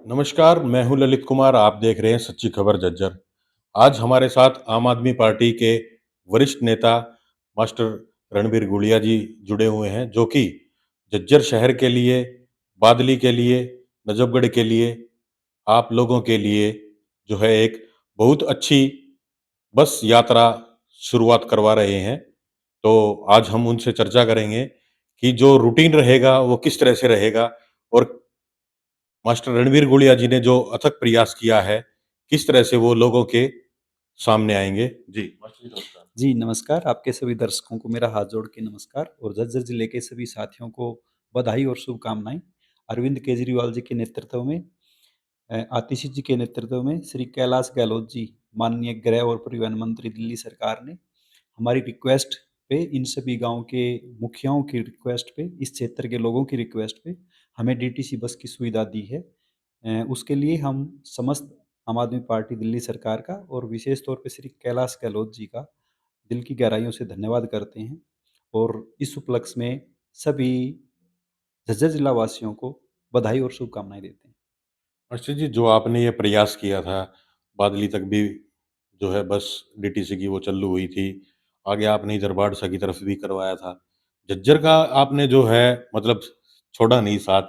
नमस्कार, मैं हूँ ललित कुमार, आप देख रहे हैं सच्ची खबर झज्जर। आज हमारे साथ आम आदमी पार्टी के वरिष्ठ नेता मास्टर रणबीर गुड़िया जी जुड़े हुए हैं, जो कि झज्जर शहर के लिए, बादली के लिए, नजफगढ़ के लिए, आप लोगों के लिए जो है एक बहुत अच्छी बस यात्रा शुरुआत करवा रहे हैं। तो आज हम उनसे चर्चा करेंगे कि जो रूटीन रहेगा, वो किस तरह से रहेगा और मास्टर रणवीर गुड़िया जी ने जो अथक प्रयास किया है, किस तरह से वो लोगों के सामने आएँगे? जी, मास्टर जी नमस्कार। जी, नमस्कार। आपके सभी दर्शकों को मेरा हाथ जोड़ के नमस्कार और झज्जर ज़िले के सभी साथियों को बधाई और शुभकामनाएँ। अरविंद केजरीवाल जी के नेतृत्व में आतिशी जी के नेतृत्व में श्री कैलाश गहलोत जी, माननीय गृह और परिवहन मंत्री दिल्ली सरकार ने हमारी रिक्वेस्ट पे, इन सभी गाँव के मुखियाओं की रिक्वेस्ट पे, इस क्षेत्र के लोगों की रिक्वेस्ट पे हमें डीटीसी बस की सुविधा दी है। उसके लिए हम समस्त आम आदमी पार्टी दिल्ली सरकार का और विशेष तौर पे श्री कैलाश गहलोत जी का दिल की गहराइयों से धन्यवाद करते हैं और इस उपलक्ष्य में सभी झज्जर जिला वासियों को बधाई और शुभकामनाएँ देते हैं। मास्टर जी, जो आपने ये प्रयास किया था, बादली तक भी जो है बस डीटीसी की वो चालू हुई थी। आगे आपने इधर बाड़सा की तरफ भी करवाया था। झज्जर का आपने जो है मतलब छोड़ा नहीं साथ,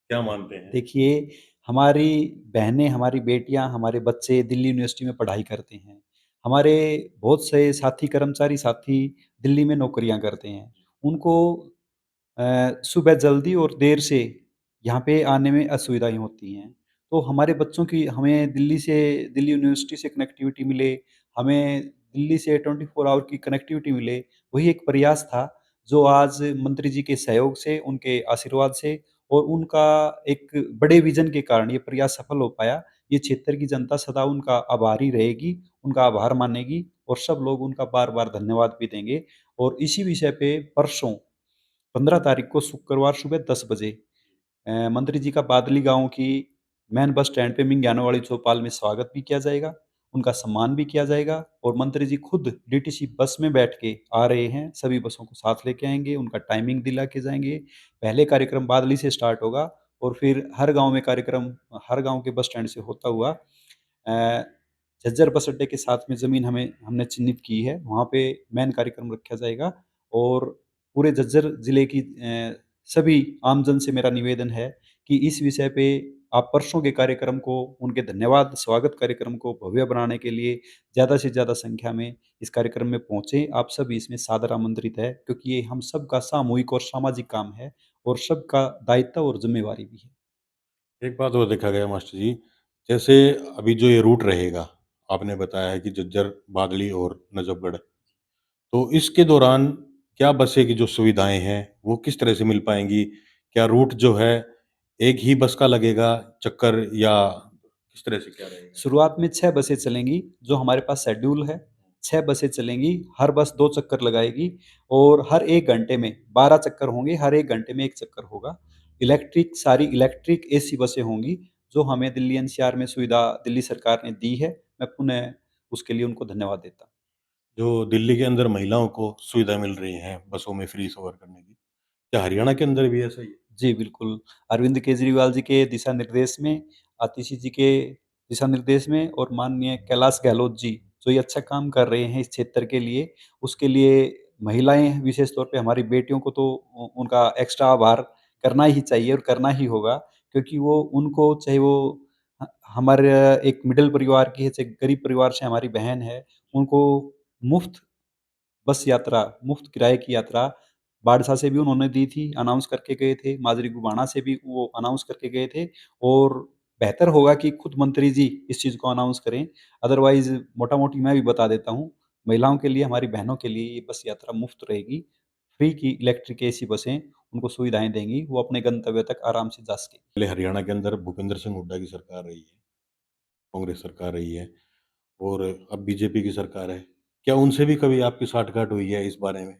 क्या मानते हैं? देखिए, हमारी बहनें, हमारी बेटियाँ, हमारे बच्चे दिल्ली यूनिवर्सिटी में पढ़ाई करते हैं। हमारे बहुत से साथी कर्मचारी साथी दिल्ली में नौकरियाँ करते हैं। उनको सुबह जल्दी और देर से यहाँ पे आने में असुविधाएँ होती हैं। तो हमारे बच्चों की हमें दिल्ली यूनिवर्सिटी से कनेक्टिविटी मिले, हमें दिल्ली से 24 आवर की कनेक्टिविटी मिले, वही एक प्रयास था जो आज मंत्री जी के सहयोग से, उनके आशीर्वाद से और उनका एक बड़े विज़न के कारण ये प्रयास सफल हो पाया। ये क्षेत्र की जनता सदा उनका आभारी रहेगी, उनका आभार मानेगी और सब लोग उनका बार-बार धन्यवाद भी देंगे। और इसी विषय पे परसों 15 तारीख को शुक्रवार सुबह 10 बजे मंत्री जी का बादली गाँव की मेन बस स्टैंड पे मिंगियानों चौपाल में स्वागत भी किया जाएगा, उनका सम्मान भी किया जाएगा और मंत्री जी खुद डीटीसी बस में बैठ के आ रहे हैं, सभी बसों को साथ लेके आएँगे, उनका टाइमिंग दिला के जाएँगे। पहले कार्यक्रम बादली से स्टार्ट होगा और फिर हर गाँव में कार्यक्रम हर गाँव के बस स्टैंड से होता हुआ झज्जर बस अड्डे के साथ में ज़मीन हमने चिन्हित की है, वहाँ पे मेन कार्यक्रम रखा जाएगा और पूरे झज्जर ज़िले की सभी आमजन से मेरा निवेदन है कि इस विषय पे आप परसों के कार्यक्रम को, उनके धन्यवाद स्वागत कार्यक्रम को भव्य बनाने के लिए ज़्यादा से ज़्यादा संख्या में इस कार्यक्रम में पहुँचे। आप सभी इसमें सादर आमंत्रित है क्योंकि ये हम सबका सामूहिक और सामाजिक काम है और सबका दायित्व और ज़िम्मेवारी भी है। एक बात और देखा गया मास्टर जी, जैसे अभी जो ये रूट रहेगा, आपने बताया है कि झज्जर, बादली और नजफगढ़। तो इसके दौरान क्या बसें की जो सुविधाएँ हैं, वो किस तरह से मिल पाएँगी? क्या रूट जो है, एक ही बस का लगेगा चक्कर या किस तरह से क्या रहेगा? शुरुआत में 6 बसें चलेंगी, जो हमारे पास शेड्यूल है। 6 बसें चलेंगी, हर बस 2 चक्कर लगाएगी और हर 1 घंटे में 12 चक्कर होंगे, हर 1 घंटे में 1 चक्कर होगा। सारी इलेक्ट्रिक एसी बसें होंगी, जो हमें दिल्ली एनसीआर में सुविधा दिल्ली सरकार ने दी है। मैं पुनः उसके लिए उनको धन्यवाद देता हूँ। जो दिल्ली के अंदर महिलाओं को सुविधा मिल रही है बसों में फ्री सफ़र करने की, क्या हरियाणा के अंदर भी ऐसा ही है? जी, बिल्कुल। अरविंद केजरीवाल जी के दिशा निर्देश में, आतिशी जी के दिशा निर्देश में और माननीय कैलाश गहलोत जी, जो ये अच्छा काम कर रहे हैं इस क्षेत्र के लिए, उसके लिए महिलाएँ विशेष तौर पे हमारी बेटियों को तो उनका एक्स्ट्रा आभार करना ही चाहिए और करना ही होगा क्योंकि वो उनको चाहे वो हमारे एक मिडल परिवार की है, चाहे गरीब परिवार से हमारी बहन है, उनको मुफ़्त बस यात्रा, मुफ़्त किराए की यात्रा बाड़सा से भी उन्होंने दी थी, अनाउंस करके गए थे, माजरी गुबाना से भी वो अनाउंस करके गए थे और बेहतर होगा कि खुद मंत्री जी इस चीज़ को अनाउंस करें। अदरवाइज़ मोटा-मोटी मैं भी बता देता हूँ, महिलाओं के लिए, हमारी बहनों के लिए ये बस यात्रा मुफ़्त रहेगी। फ्री की इलेक्ट्रिक एसी बसें उनको सुविधाएँ देंगी, वो अपने गंतव्य तक आराम से जा सकें। पहले हरियाणा के अंदर भूपेंद्र सिंह हुड्डा की सरकार रही है, कांग्रेस सरकार रही है और अब बीजेपी की सरकार है। क्या उनसे भी कभी आपकी साठ-गाँठ हुई है इस बारे में?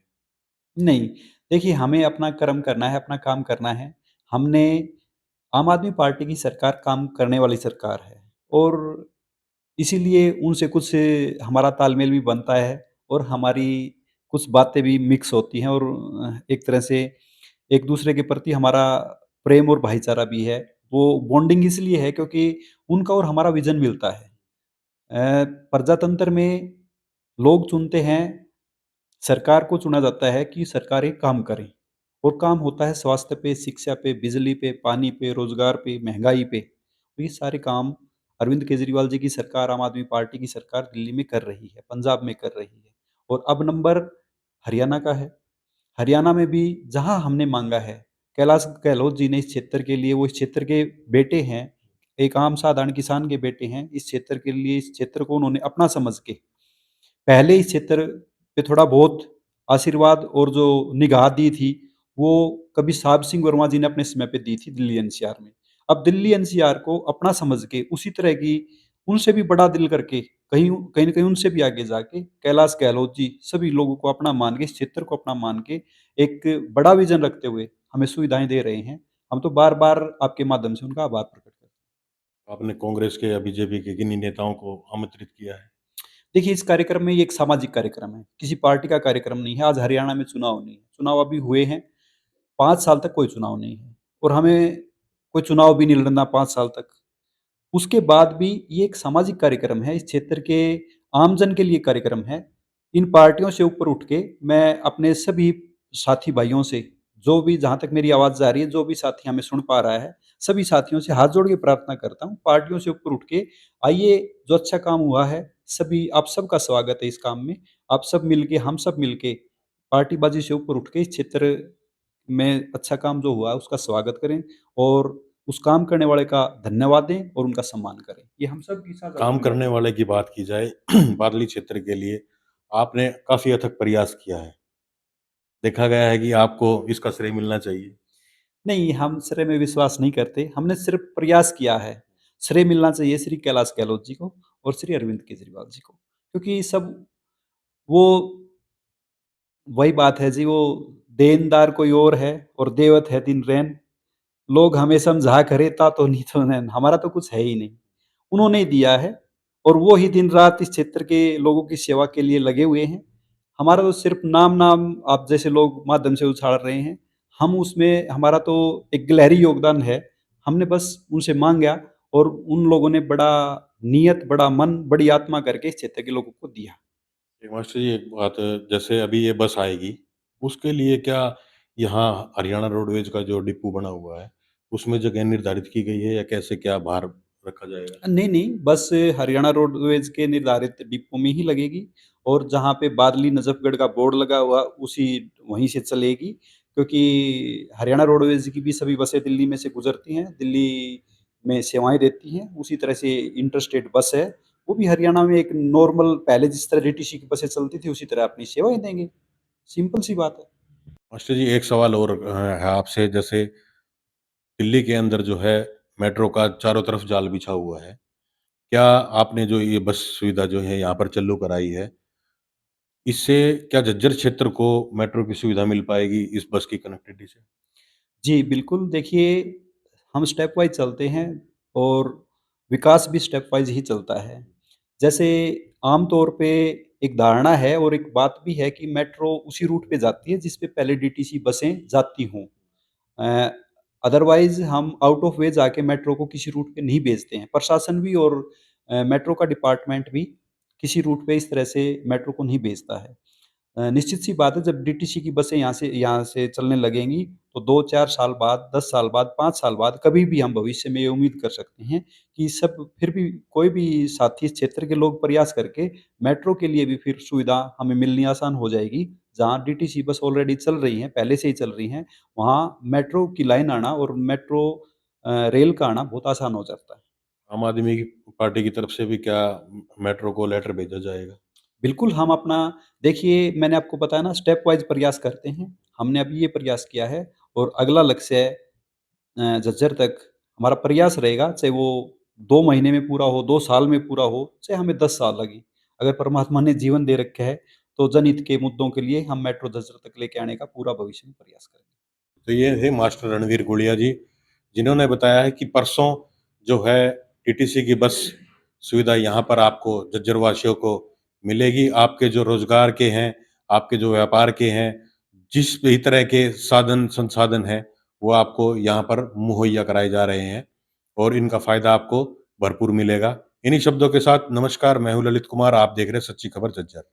नहीं, देखिए हमें अपना कर्म करना है, अपना काम करना है। हमने आम आदमी पार्टी की सरकार काम करने वाली सरकार है और इसीलिए उनसे कुछ हमारा तालमेल भी बनता है और हमारी कुछ बातें भी मिक्स होती हैं और एक तरह से एक-दूसरे के प्रति हमारा प्रेम और भाईचारा भी है। वो बॉन्डिंग इसलिए है क्योंकि उनका और हमारा विज़न मिलता है। प्रजातंत्र में लोग चुनते हैं, सरकार को चुना जाता है कि सरकार एक काम करे और काम होता है स्वास्थ्य पे, शिक्षा पे, बिजली पे, पानी पे, रोज़गार पे, महँगाई पे। तो ये सारे काम अरविंद केजरीवाल जी की सरकार, आम आदमी पार्टी की सरकार दिल्ली में कर रही है, पंजाब में कर रही है और अब नंबर हरियाणा का है। हरियाणा में भी जहाँ हमने माँगा है, कैलाश गहलोत जी ने इस क्षेत्र के लिए वो इस क्षेत्र के बेटे हैं, एक आम साधारण किसान के बेटे हैं। इस क्षेत्र के लिए इस क्षेत्र को उन्होंने अपना समझ के पहले इस क्षेत्र पे थोड़ा बहुत आशीर्वाद और जो निगाह दी थी, वो कभी साहब सिंह वर्मा जी ने अपने समय पे दी थी दिल्ली एनसीआर में। अब दिल्ली एनसीआर को अपना समझ के उसी तरह की उनसे भी बड़ा दिल करके कहीं न कहीं उनसे भी आगे जाके कैलाश गहलोत जी सभी लोगों को अपना मान के, इस क्षेत्र को अपना मान के एक बड़ा विज़न रखते हुए हमें सुविधाएँ दे रहे हैं। हम तो बार-बार आपके माध्यम से उनका आभार प्रकट करते हैं। आपने कांग्रेस के या बीजेपी के किन्हीं नेताओं को आमंत्रित किया है? देखिए, इस कार्यक्रम में ये एक सामाजिक कार्यक्रम है, किसी पार्टी का कार्यक्रम नहीं है। आज हरियाणा में चुनाव नहीं है, चुनाव अभी हुए हैं, 5 साल तक कोई चुनाव नहीं है और हमें कोई चुनाव भी नहीं लड़ना 5 साल तक। उसके बाद भी ये एक सामाजिक कार्यक्रम है, इस क्षेत्र के आमजन के लिए कार्यक्रम है। इन पार्टियों से ऊपर उठ के मैं अपने सभी साथी भाइयों से, जो भी जहाँ तक मेरी आवाज़ जा रही है, जो भी साथी हमें सुन पा रहा है, सभी साथियों से हाथ जोड़ के प्रार्थना करता हूँ, पार्टियों से ऊपर उठ के आइए, जो अच्छा काम हुआ है, सभी आप सबका स्वागत है इस काम में। आप सब मिलके, हम सब मिलके पार्टीबाज़ी से ऊपर उठ के इस क्षेत्र में अच्छा काम जो हुआ है, उसका स्वागत करें और उस काम करने वाले का धन्यवाद दें और उनका सम्मान करें। ये हम सब की साझा काम करने ज़िम्मेदारी है। वाले की बात की जाए, बादली क्षेत्र के लिए आपने काफ़ी अथक प्रयास किया है। देखा गया है कि आपको इसका श्रेय मिलना चाहिए। नहीं, हम श्रेय में विश्वास नहीं करते, हमने सिर्फ़ प्रयास किया है। श्रेय मिलना चाहिए श्री कैलाश गहलोत जी को और श्री अरविंद केजरीवाल जी को, क्योंकि सब वो वही बात है जी, वो देनदार कोई और है और देवत है दिन रैन। लोग हमें समझा करे तातो नीतो नैन, हमारा तो कुछ है ही नहीं। उन्होंने ही दिया है और वो ही दिन-रात इस क्षेत्र के लोगों की सेवा के लिए लगे हुए हैं। हमारा तो सिर्फ़ नाम-नाम आप जैसे लोग माध्यम से उछाल रहे हैं, हम उसमें हमारा तो एक गिलहरी योगदान है। हमने बस उनसे माँगा और उन लोगों ने बड़ा नियत, बड़ा मन, बड़ी आत्मा करके इस क्षेत्र के लोगों को दिया। एक मास्टर जी, एक बात, जैसे अभी ये बस आएगी, उसके लिए क्या यहाँ हरियाणा रोडवेज का जो डिपो बना हुआ है, उसमें जगह निर्धारित की गई है या कैसे क्या भार रखा जाएगा? नहीं, नहीं, बस हरियाणा रोडवेज़ के निर्धारित डिपो में ही लगेगी और जहाँ पे बादली नजफ़गढ़ का बोर्ड लगा हुआ उसी वहीं से चलेगी, क्योंकि हरियाणा रोडवेज़ की भी सभी बसें दिल्ली में से गुज़रती हैं, दिल्ली में सेवाएँ देती हैं। उसी तरह से इंटरस्टेट बस है, वो भी हरियाणा में एक नॉर्मल पहले जिस तरह डीटीसी की बसें चलती थी उसी तरह अपनी सेवाएँ देंगे। सिंपल सी बात है। मास्टर जी, एक सवाल और है आपसे, जैसे दिल्ली के अंदर जो है मेट्रो का चारों तरफ जाल बिछा हुआ है। क्या आपने जो ये बस सुविधा जो है यहाँ पर चालू कराई है, इससे क्या झज्जर क्षेत्र को मेट्रो की सुविधा मिल पाएगी इस बस की कनेक्टिविटी से? जी, बिल्कुल देखिए, हम स्टेप वाइज़ चलते हैं और विकास भी स्टेप वाइज़ ही चलता है। जैसे आम तौर पे एक धारणा है और एक बात भी है कि मेट्रो उसी रूट पे जाती है जिस पे पहले डीटीसी बसें जाती हों। अ, अदरवाइज़ हम आउट ऑफ वे जाके मेट्रो को किसी रूट पे नहीं भेजते हैं। प्रशासन भी और मेट्रो का डिपार्टमेंट भी किसी रूट पे इस तरह से मेट्रो को नहीं भेजता है। निश्चित-सी बात है, जब डीटीसी की बसें यहाँ से चलने लगेंगी, तो 2-4 साल बाद, 10 साल बाद, 5 साल बाद, कभी भी हम भविष्य में ये उम्मीद कर सकते हैं कि सब फिर भी कोई भी साथी इस क्षेत्र के लोग प्रयास करके मेट्रो के लिए भी फिर सुविधा हमें मिलनी आसान हो जाएगी। जहाँ डीटीसी बस ऑलरेडी चल रही हैं, पहले से ही चल रही हैं, वहाँ मेट्रो की लाइन आना और मेट्रो रेल का आना बहुत आसान हो जाता है। आम आदमी की पार्टी की तरफ से भी क्या मेट्रो को लेटर भेजा जाएगा? बिल्कुल, हम अपना देखिए, मैंने आपको बताया ना, स्टेप वाइज़ प्रयास करते हैं। हमने अभी ये प्रयास किया है और अगला लक्ष्य झज्जर तक हमारा प्रयास रहेगा, चाहे वो 2 महीने में पूरा हो, 2 साल में पूरा हो, चाहे हमें 10 साल लगे। अगर परमात्मा ने जीवन दे रखा है, तो जनहित के मुद्दों के लिए हम मेट्रो झज्जर तक लेके आने का पूरा भविष्य में प्रयास करेंगे। तो ये थे मास्टर रणवीर गुड़िया जी, जिन्होंने बताया है कि परसों जो है टीटीसी की बस सुविधा यहाँ पर आपको झज्जर वासियों को मिलेगी। आपके जो रोजगार के हैं, आपके जो व्यापार के हैं, जिस भी तरह के साधन संसाधन हैं, वो आपको यहाँ पर मुहैया कराए जा रहे हैं। और इनका फ़ायदा आपको भरपूर मिलेगा। इन्हीं शब्दों के साथ नमस्कार, मैं हूँ ललित कुमार, आप देख रहे हैं सच्ची खबर झज्जर।